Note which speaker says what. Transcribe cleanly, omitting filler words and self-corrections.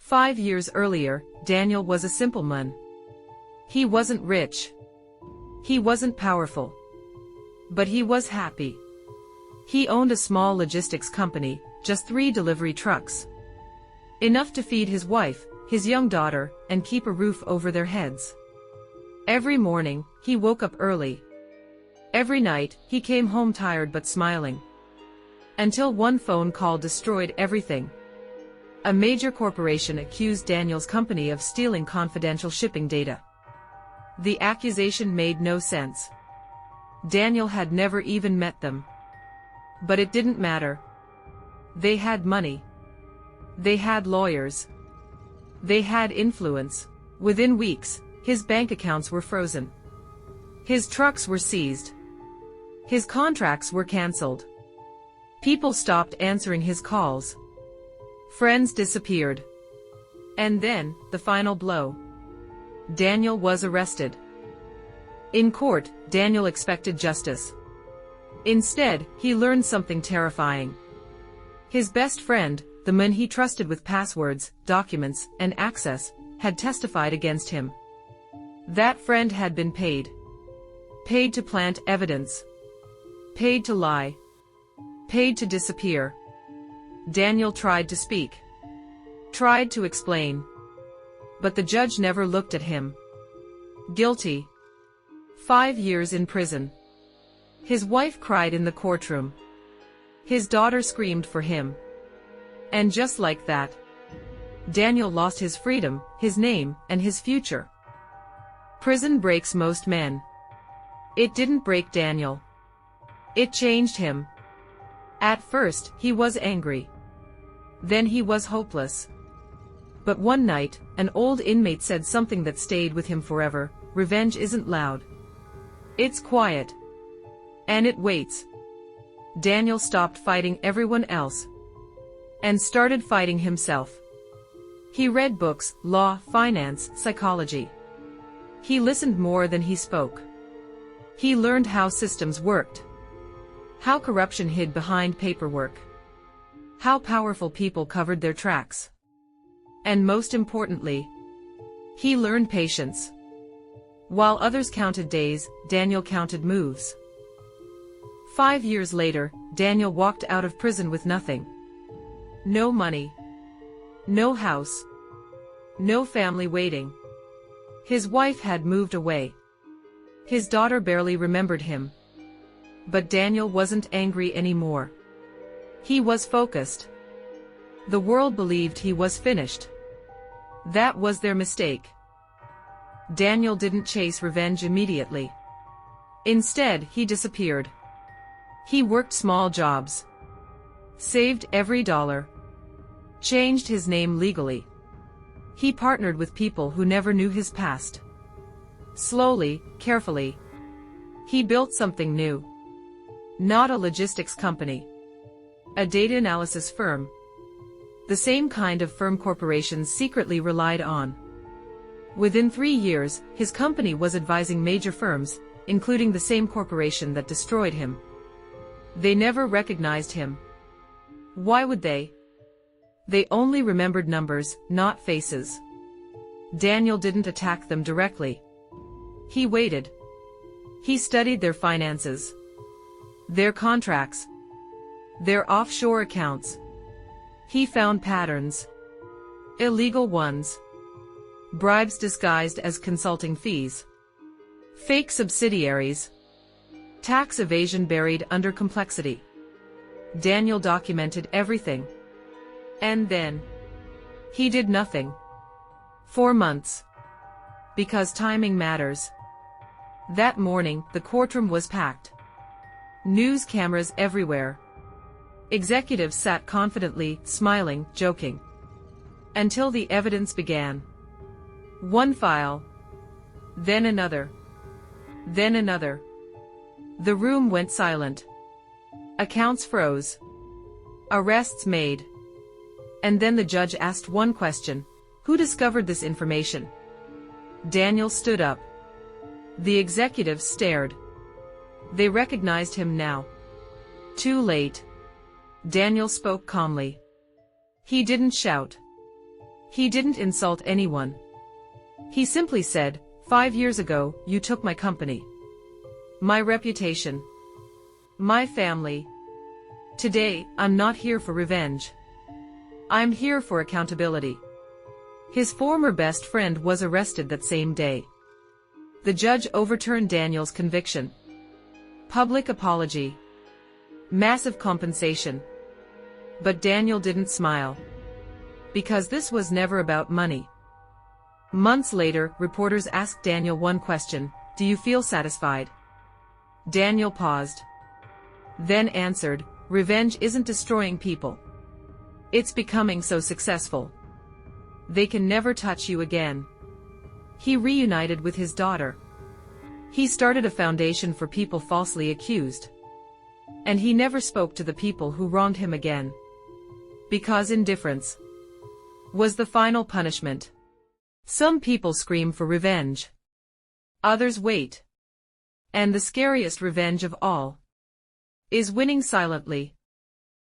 Speaker 1: 5 years earlier, Daniel was a simple man. He wasn't rich. He wasn't powerful. But he was happy. He owned a small logistics company, just 3 delivery trucks. Enough to feed his wife, his young daughter, and keep a roof over their heads. Every morning, he woke up early. Every night, he came home tired but smiling. Until one phone call destroyed everything. A major corporation accused Daniel's company of stealing confidential shipping data. The accusation made no sense. Daniel had never even met them. But it didn't matter. They had money. They had lawyers. They had influence. Within weeks, his bank accounts were frozen. His trucks were seized. His contracts were cancelled. People stopped answering his calls. Friends disappeared. And then, the final blow. Daniel was arrested. In court, Daniel expected justice. Instead, he learned something terrifying. His best friend, the man he trusted with passwords, documents, and access, had testified against him. That friend had been paid. Paid to plant evidence. Paid to lie. Paid to disappear. Daniel tried to speak. Tried to explain. But the judge never looked at him. Guilty. 5 years in prison. His wife cried in the courtroom. His daughter screamed for him. And just like that, Daniel lost his freedom, his name, and his future. Prison breaks most men. It didn't break Daniel. It changed him. At first, he was angry. Then he was hopeless. But one night, an old inmate said something that stayed with him forever: revenge isn't loud. It's quiet. And it waits. Daniel stopped fighting everyone else and started fighting himself. He read books, law, finance, psychology. He listened more than he spoke. He learned how systems worked. How corruption hid behind paperwork. How powerful people covered their tracks. And most importantly, he learned patience. While others counted days, Daniel counted moves. 5 years later, Daniel walked out of prison with nothing. No money. No house. No family waiting. His wife had moved away. His daughter barely remembered him. But Daniel wasn't angry anymore. He was focused. The world believed he was finished. That was their mistake. Daniel didn't chase revenge immediately. Instead, he disappeared. He worked small jobs. Saved every dollar. Changed his name legally. He partnered with people who never knew his past. Slowly, carefully, he built something new. Not a logistics company. A data analysis firm. The same kind of firm corporations secretly relied on. Within 3 years, his company was advising major firms, including the same corporation that destroyed him. They never recognized him. Why would they? They only remembered numbers, not faces. Daniel didn't attack them directly. He waited. He studied their finances. Their contracts. Their offshore accounts. He found patterns. Illegal ones. Bribes disguised as consulting fees. Fake subsidiaries. Tax evasion buried under complexity. Daniel documented everything. And then he did nothing. 4 months. Because timing matters. That morning, the courtroom was packed. News cameras everywhere. Executives sat confidently, smiling, joking. Until the evidence began. One file. Then another. Then another. The room went silent. Accounts froze. Arrests made. And then the judge asked one question: who discovered this information? Daniel stood up. The executives stared. They recognized him now. Too late. Daniel spoke calmly. He didn't shout. He didn't insult anyone. He simply said, 5 years ago, you took my company, my reputation, my family. Today, I'm not here for revenge. I'm here for accountability. His former best friend was arrested that same day. The judge overturned Daniel's conviction. Public apology. Massive compensation. But Daniel didn't smile. Because this was never about money. Months later, reporters asked Daniel one question, "Do you feel satisfied?" Daniel paused. Then answered, "Revenge isn't destroying people. It's becoming so successful. They can never touch you again." He reunited with his daughter. He started a foundation for people falsely accused. And he never spoke to the people who wronged him again. Because indifference was the final punishment. Some people scream for revenge. Others wait. And the scariest revenge of all is winning silently.